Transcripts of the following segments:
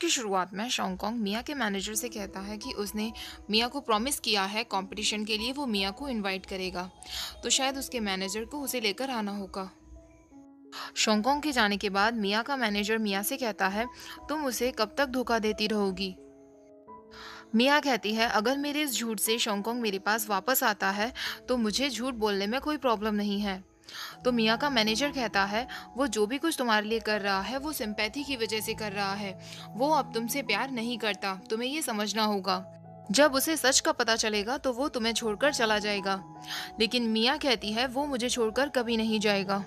की शुरुआत में शॉन्गकॉन्ग मिया के मैनेजर से कहता है कि उसने मिया को प्रॉमिस किया है कंपटीशन के लिए वो मिया को इनवाइट करेगा, तो शायद उसके मैनेजर को उसे लेकर आना होगा। शॉन्गकॉन्ग के जाने के बाद मिया का मैनेजर मिया से कहता है, तुम उसे कब तक धोखा देती रहोगी? मिया कहती है, अगर मेरे इस झूठ से शॉन्गकॉन्ग मेरे पास वापस आता है तो मुझे झूठ बोलने में कोई प्रॉब्लम नहीं है। तो मिया का मैनेजर कहता है, वो जो भी कुछ तुम्हारे लिए कर रहा है वो सिंपैथी की वजह से कर रहा है, वो अब तुमसे प्यार नहीं करता, तुम्हें ये समझना होगा। जब उसे सच का पता चलेगा तो वो तुम्हें छोड़कर चला जाएगा। लेकिन मिया कहती है, वो मुझे छोड़कर कभी नहीं जाएगा।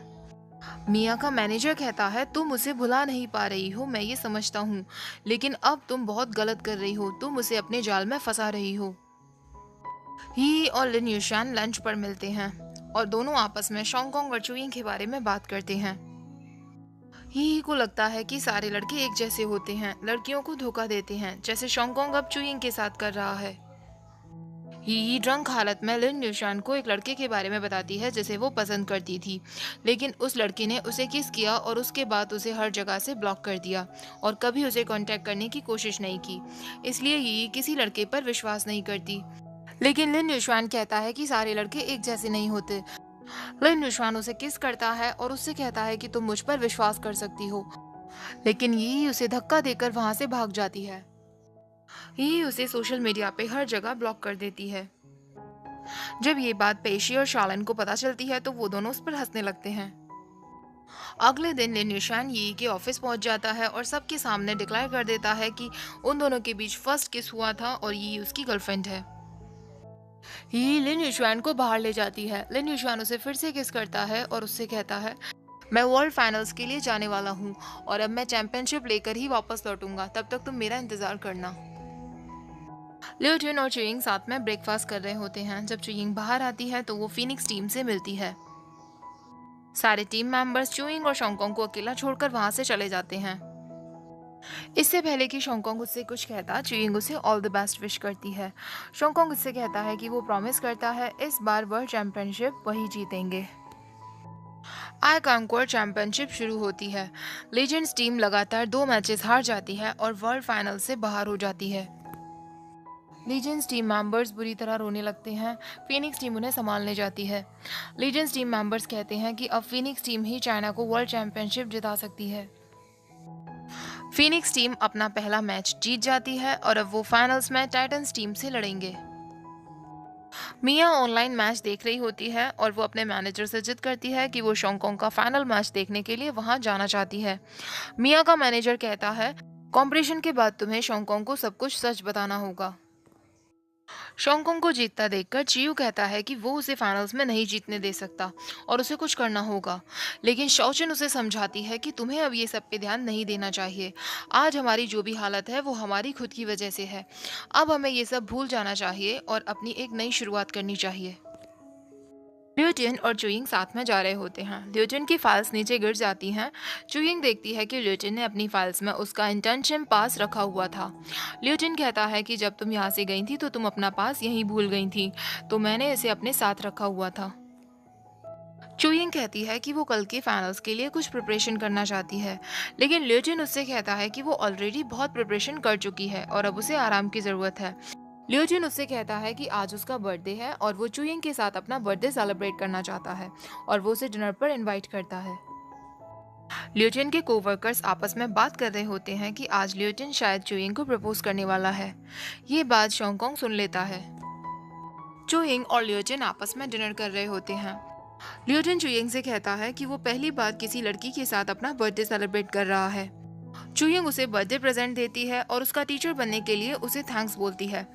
मिया का मैनेजर कहता है, तुम उसे भुला नहीं पा रही हो, मैं ये समझता हूँ, लेकिन अब तुम बहुत गलत कर रही हो, तुम उसे अपने जाल में फंसा रही हो। ही और लिन यूशान लंच पर मिलते हैं और दोनों आपस में शॉन्गकॉन्ग और चुयिंग के बारे में बात करते हैं। ही को लगता है कि सारे लड़के एक जैसे होते हैं, लड़कियों को धोखा देते हैं, जैसे शॉन्गकॉन्ग अब चुयिंग के साथ कर रहा है। ही ड्रंक हालत में लिन यूशान को एक लड़के के बारे में बताती है जिसे वो पसंद करती थी, लेकिन उस लड़के ने उसे किस किया और उसके बाद उसे हर जगह से ब्लॉक कर दिया और कभी उसे कांटेक्ट करने की कोशिश नहीं की। इसलिए ही किसी लड़के पर विश्वास नहीं करती। लेकिन लिन यूशान कहता है कि सारे लड़के एक जैसे नहीं होते। लिन यूशान उसे किस करता है और उससे कहता है कि तुम मुझ पर विश्वास कर सकती हो, लेकिन ये उसे धक्का देकर वहां से भाग जाती है। ये उसे सोशल मीडिया पे हर जगह ब्लॉक कर देती है। जब ये बात पेशी और शालन को पता चलती है तो वो दोनों उस पर हंसने लगते हैं। अगले दिन लिन यूशान यी के ऑफिस पहुंच जाता है और सबके सामने डिक्लेयर कर देता है कि उन दोनों के बीच फर्स्ट किस हुआ था और ये उसकी गर्लफ्रेंड है। ही लिन यूशान को बाहर ले जाती है। लिन यूशान उसे फिर से किस करता है और उससे कहता है, मैं वर्ल्ड फाइनल्स के लिए जाने वाला हूँ और अब मैं चैंपियनशिप लेकर ही वापस लौटूंगा, तब तक तुम मेरा इंतजार करना। लियो जिन और चुयिंग साथ में ब्रेकफास्ट कर रहे होते हैं। जब चुयिंग बाहर आती है तो वो फीनिक्स टीम से मिलती है। सारे टीम मेंबर्स चुयिंग और शॉन्गकॉन्ग को अकेला छोड़कर वहां से चले जाते हैं। इससे पहले कि शॉन्गकॉन्ग उससे कुछ कहता, चुयिंग उसे ऑल द बेस्ट विश करती है। शॉन्गकॉन्ग उससे कहता है कि वो प्रॉमिस करता है इस बार वर्ल्ड चैंपियनशिप वही जीतेंगे। आई कॉन्कोर चैंपियनशिप शुरू होती है। लीजेंड्स टीम लगातार 2 मैचेस हार जाती है और वर्ल्ड फाइनल से बाहर हो जाती है। लीजेंड्स टीम मेंबर्स बुरी तरह रोने लगते हैं। फीनिक्स टीम उन्हें संभालने जाती है। लीजेंड्स टीम मेंबर्स कहते हैं कि अब फीनिक्स टीम ही चाइना को वर्ल्ड चैंपियनशिप जिता सकती है। फीनिक्स टीम अपना पहला मैच जीत जाती है और अब वो फाइनल्स में टाइटंस टीम से लड़ेंगे। मिया ऑनलाइन मैच देख रही होती है और वो अपने मैनेजर से जिद करती है कि वो शॉन्गकॉन्ग का फाइनल मैच देखने के लिए वहां जाना चाहती है। मिया का मैनेजर कहता है, कॉम्पिटिशन के बाद तुम्हें शॉन्गकॉन्ग को सब कुछ सच बताना होगा। शॉन्गकॉन्ग को जीतता देखकर चियू कहता है कि वो उसे फाइनल्स में नहीं जीतने दे सकता और उसे कुछ करना होगा, लेकिन शौचिन उसे समझाती है कि तुम्हें अब ये सब पे ध्यान नहीं देना चाहिए। आज हमारी जो भी हालत है वो हमारी खुद की वजह से है। अब हमें ये सब भूल जाना चाहिए और अपनी एक नई शुरुआत करनी चाहिए। ल्यूटिन और चुइंग साथ में जा रहे होते हैं। ल्यूटिन की फाइल्स नीचे गिर जाती हैं। चुइंग देखती है कि ल्यूटिन ने अपनी फाइल्स में उसका इंटर्नशिप पास रखा हुआ था। ल्यूटिन कहता है कि जब तुम यहाँ से गई थी तो तुम अपना पास यहीं भूल गई थी, तो मैंने इसे अपने साथ रखा हुआ था। चुइंग कहती है कि वो कल के फाइनल्स के लिए कुछ प्रिपरेशन करना चाहती है, लेकिन ल्यूटिन उससे कहता है कि वो ऑलरेडी बहुत प्रिपरेशन कर चुकी है और अब उसे आराम की ज़रूरत है। लियोजिन उससे कहता है कि आज उसका बर्थडे है और वो चुइंग के साथ अपना बर्थडे सेलिब्रेट करना चाहता है और वो उसे डिनर पर इनवाइट करता है। लियोजिन के कोवर्कर्स आपस में बात कर रहे होते हैं कि आज लियोजिन शायद चुइंग को प्रपोज करने वाला है। ये बात शॉन्गकॉन्ग सुन लेता है। चुइंग और लियोजिन आपस में डिनर कर रहे होते हैं। लियोजिन चुइंग से कहता है कि वो पहली बार किसी लड़की के साथ अपना बर्थडे सेलिब्रेट कर रहा है। चुइंग उसे बर्थडे प्रेजेंट देती है और उसका टीचर बनने के लिए उसे थैंक्स बोलती है।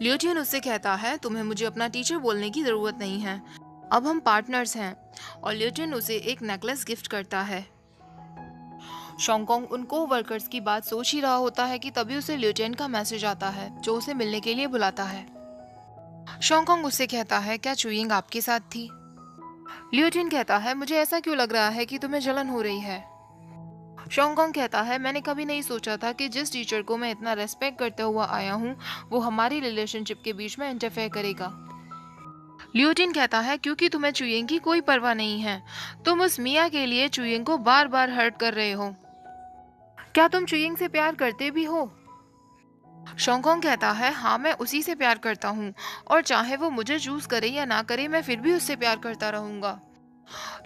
लियोजिन उससे कहता है, तुम्हें मुझे अपना टीचर बोलने की जरूरत नहीं है, अब हम पार्टनर्स हैं, और लियोजिन उसे एक नेकलेस गिफ्ट करता है। शॉन्गकॉन्ग उन को-वर्कर्स की बात सोच ही रहा होता है कि तभी उसे लियोजिन का मैसेज आता है जो उसे मिलने के लिए बुलाता है। शॉन्गकॉन्ग उससे कहता है, क्या चुइंग आपके साथ थी? लियोजिन कहता है, मुझे ऐसा क्यों लग रहा है कि तुम्हें जलन हो रही है? शॉन्गकॉन्ग कहता है, मैंने कभी नहीं सोचा था कि जिस टीचर को मैं इतना रेस्पेक्ट करते हुआ आया हूँ वो हमारी रिलेशनशिप के बीच में इंटरफेयर करेगा। लियोजिन कहता है, क्योंकि तुम्हें चुइंग की कोई परवाह नहीं है, तुम उस मिया के लिए चुइंग को बार बार हर्ट कर रहे हो। क्या तुम चुयिंग से प्यार करते भी हो? शोंगकोंग कहता है, हाँ मैं उसी से प्यार करता हूँ और चाहे वो मुझे चूज करे या ना करे मैं फिर भी उससे प्यार करता रहूंगा।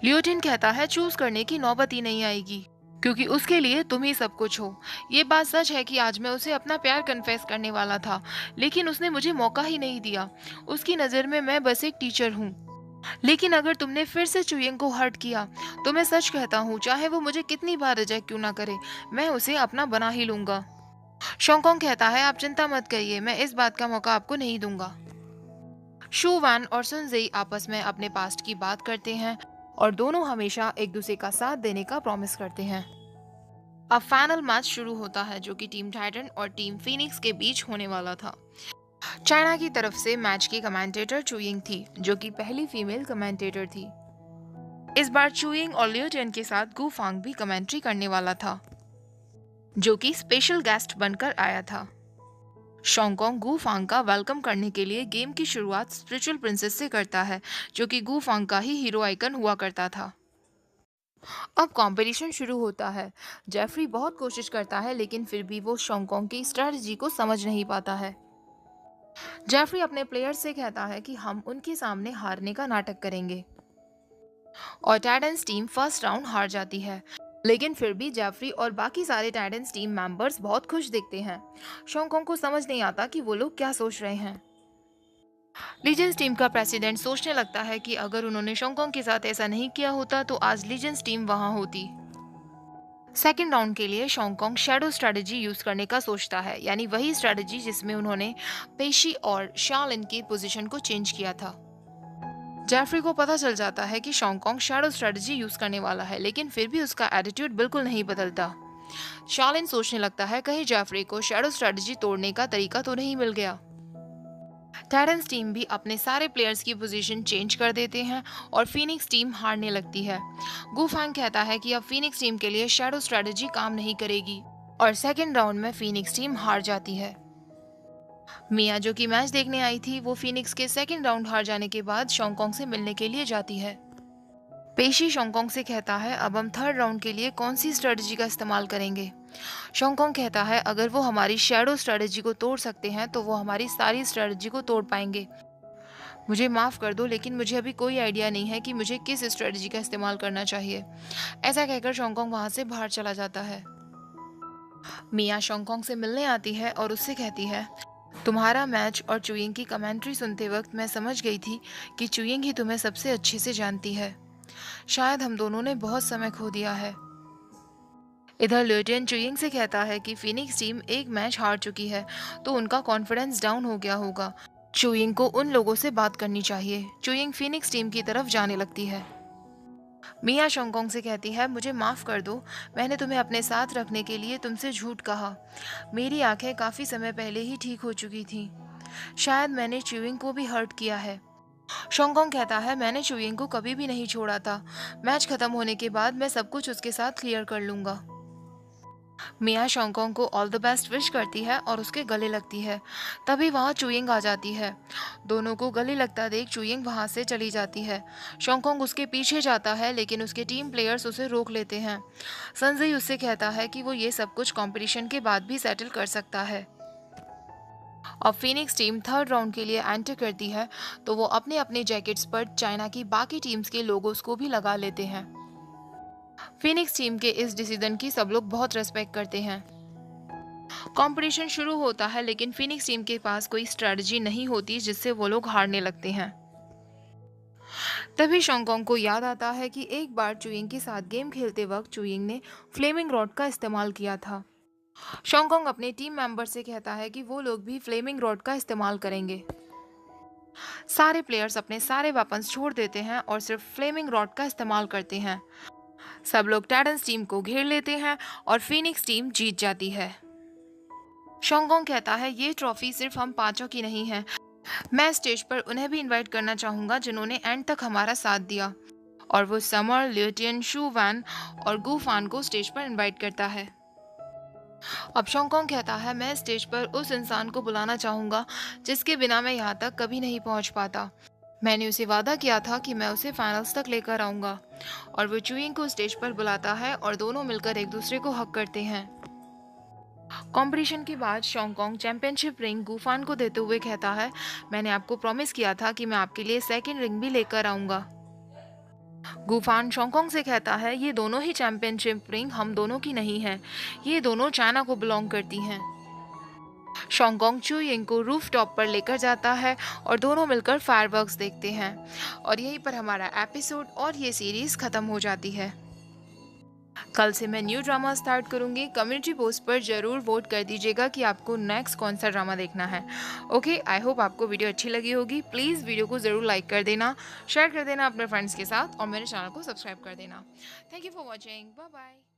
लियोटिन कहता है, चूज करने की नौबत ही नहीं आएगी क्योंकि उसके लिए तुम ही सब कुछ हो। ये बात सच है कि आज मैं उसे अपना प्यार कन्फेस करने वाला था, लेकिन उसने मुझे मौका ही नहीं दिया। उसकी नज़र में मैं बस एक टीचर हूँ। लेकिन अगर तुमने फिर से चुयिंग को हर्ट किया तो मैं सच कहता हूँ, चाहे वो मुझे कितनी बार रिजेक्ट क्यों ना करे, मैं उसे अपना बना ही लूंगा। शोंगकोंग कहता है, आप चिंता मत करिए, मैं इस बात का मौका आपको नहीं दूंगा। शू वैन और सुनजेई आपस में अपने पास्ट की बात करते हैं और दोनों हमेशा एक दूसरे का साथ देने का प्रॉमिस करते हैं। अब फाइनल मैच शुरू होता है जो कि टीम टाइटन और टीम फीनिक्स के बीच होने वाला था। चाइना की तरफ से मैच की कमेंटेटर चुयिंग थी, जो कि पहली फीमेल कमेंटेटर थी। इस बार चुयिंग और लियो टेन के साथ गु फांग भी कमेंट्री करने वाला था, जो कि स्पेशल गेस्ट बनकर आया था। शोंगकोंग गु फांग का वेलकम करने के लिए गेम की शुरुआत स्पिरिचुअल प्रिंसेस से करता है, जो कि गु फांग का ही हीरो आइकन हुआ करता था। अब कंपटीशन शुरू होता है। जेफरी बहुत कोशिश करता है लेकिन फिर भी वो शोंगकोंग की स्ट्रेटजी को समझ नहीं पाता है। जेफरी अपने प्लेयर्स से कहता है कि हम उनके सामने हारने का नाटक करेंगे और टाइटंस टीम फर्स्ट राउंड हार जाती है। लेकिन फिर भी जेफरी और बाकी सारे टाइटंस टीम मेंबर्स बहुत खुश दिखते हैं। शोंगकोंग को समझ नहीं आता कि वो लोग क्या सोच रहे हैं। लीजेंड्स टीम का प्रेसिडेंट सोचने लगता है कि अगर उन्होंने शोंगकोंग के साथ ऐसा नहीं किया होता तो आज लीजेंड्स टीम वहां होती। सेकेंड राउंड के लिए शोंगकोंग शैडो स्ट्रेटजी यूज करने का सोचता है, यानी वही स्ट्रेटजी जिसमें उन्होंने पेशी और शालिन की पोजीशन को चेंज किया था। जेफरी को पता चल जाता है कि शोंगकोंग शैडो स्ट्रेटजी यूज करने वाला है, लेकिन फिर भी उसका एटीट्यूड बिल्कुल नहीं बदलता। शालिन सोचने लगता है कहीं जेफरी को शैडो स्ट्रेटजी तोड़ने का तरीका तो नहीं मिल गया। टाइटंस टीम भी अपने सारे प्लेयर्स की पोजीशन चेंज कर देते हैं और फीनिक्स टीम हारने लगती है। गु फैंग कहता है कि अब फीनिक्स टीम के लिए शैडो स्ट्रेटजी काम नहीं करेगी और सेकेंड राउंड में फीनिक्स टीम हार जाती है। मिया जो कि मैच देखने आई थी, वो फीनिक्स के सेकेंड राउंड हार जाने के बाद शोंगकोंग से मिलने के लिए जाती है। पेशी शोंगकोंग से कहता है, अब हम थर्ड राउंड के लिए कौन सी स्ट्रेटजी का इस्तेमाल करेंगे। शोंगकोंग कहता है, अगर वो हमारी शैडो स्ट्रेटजी को तोड़ सकते हैं तो वो हमारी सारी स्ट्रेटजी को तोड़ पाएंगे। मुझे माफ़ कर दो, लेकिन मुझे अभी कोई आइडिया नहीं है कि मुझे किस स्ट्रेटजी का इस्तेमाल करना चाहिए। ऐसा कहकर शोंगकोंग वहाँ से बाहर चला जाता है। मिया शोंगकोंग से मिलने आती है और उससे कहती है, तुम्हारा मैच और चुयिंग की कमेंट्री सुनते वक्त मैं समझ गई थी कि चुयिंग ही तुम्हें सबसे अच्छे से जानती है। शायद हम दोनों ने बहुत समय खो दिया है। इधर ल्यूटियन चुयिंग से कहता है कि फीनिक्स टीम एक मैच हार चुकी है तो उनका कॉन्फिडेंस डाउन हो गया होगा। चुयिंग को उन लोगों से बात करनी चाहिए। चुयिंग फीनिक्स टीम की तरफ जाने लगती है। मिया शोंगकोंग से कहती है, मुझे माफ़ कर दो, मैंने तुम्हें अपने साथ रखने के लिए तुमसे झूठ कहा। मेरी आंखें काफ़ी समय पहले ही ठीक हो चुकी थीं। शायद मैंने चुयिंग को भी हर्ट किया है। शोंगकोंग कहता है, मैंने चुयिंग को कभी भी नहीं छोड़ा था। मैच खत्म होने के बाद मैं सब कुछ उसके साथ क्लियर कर लूंगा। मिया शोंगकोंग को ऑल द बेस्ट विश करती है और उसके गले लगती है। तभी वहाँ चुयिंग आ जाती है। दोनों को गले लगता देख चुयिंग वहाँ से चली जाती है। शोंगकोंग उसके पीछे जाता है लेकिन उसके टीम प्लेयर्स उसे रोक लेते हैं। संजय उससे कहता है कि वो ये सब कुछ कंपटीशन के बाद भी सेटल कर सकता है। अब फीनिक्स टीम थर्ड राउंड के लिए एंटर करती है तो वो अपने अपने जैकेट्स पर चाइना की बाकी टीम्स के लोगोस को भी लगा लेते हैं। फीनिक्स टीम के इस डिसीजन की सब लोग बहुत रेस्पेक्ट करते हैं। कंपटीशन शुरू होता है लेकिन फीनिक्स टीम के पास कोई स्ट्रेटजी नहीं होती जिससे वो लोग हारने लगते हैं। तभी शोंगकोंग को याद आता है कि एक बार चुयिंग के साथ गेम खेलते वक्त चुयिंग ने फ्लेमिंग रॉड का इस्तेमाल किया था। शोंगकोंग अपने टीम मेंबर से कहता है कि वो लोग भी फ्लेमिंग रॉड का इस्तेमाल करेंगे। सारे प्लेयर्स अपने सारे वेपन्स छोड़ देते हैं और सिर्फ फ्लेमिंग रॉड का इस्तेमाल करते हैं। सब लोग टाइटंस टीम को घेर लेते हैं और फीनिक्स टीम जीत जाती है। शोंगकोंग कहता है, ये ट्रॉफी सिर्फ हम पांचों की नहीं है। मैं स्टेज पर उन्हें भी इनवाइट करना चाहूंगा जिन्होंने एंड तक हमारा साथ दिया। और वो समर, ल्यूटियन, शू वैन और गू फान को स्टेज पर इनवाइट करता है। अब शोंगकोंग कहता है, मैं स्टेज पर उस इंसान को बुलाना चाहूंगा जिसके बिना मैं यहाँ तक कभी नहीं पहुँच पाता। मैंने उसे वादा किया था कि मैं उसे फाइनल्स तक लेकर आऊंगा। और वो चुयिंग को स्टेज पर बुलाता है और दोनों मिलकर एक दूसरे को हक करते हैं। कंपटीशन के बाद शोंगकोंग चैंपियनशिप रिंग गूफान को देते हुए कहता है, मैंने आपको प्रॉमिस किया था कि मैं आपके लिए सेकंड रिंग भी लेकर आऊँगा। गूफान शोंगकोंग से कहता है, ये दोनों ही चैंपियनशिप रिंग हम दोनों की नहीं है, ये दोनों चाइना को बिलोंग करती हैं। शोंगकोंग चुयिंग को रूफ टॉप पर लेकर जाता है और दोनों मिलकर फायरवर्क्स देखते हैं और यहीं पर हमारा एपिसोड और ये सीरीज़ ख़त्म हो जाती है। कल से मैं न्यू ड्रामा स्टार्ट करूँगी। कम्युनिटी पोस्ट पर ज़रूर वोट कर दीजिएगा कि आपको नेक्स्ट कौन सा ड्रामा देखना है। ओके, आई होप आपको वीडियो अच्छी लगी होगी। प्लीज़ वीडियो को ज़रूर लाइक कर देना, शेयर कर देना अपने फ्रेंड्स के साथ और मेरे चैनल को सब्सक्राइब कर देना। Thank you for watching. Bye bye.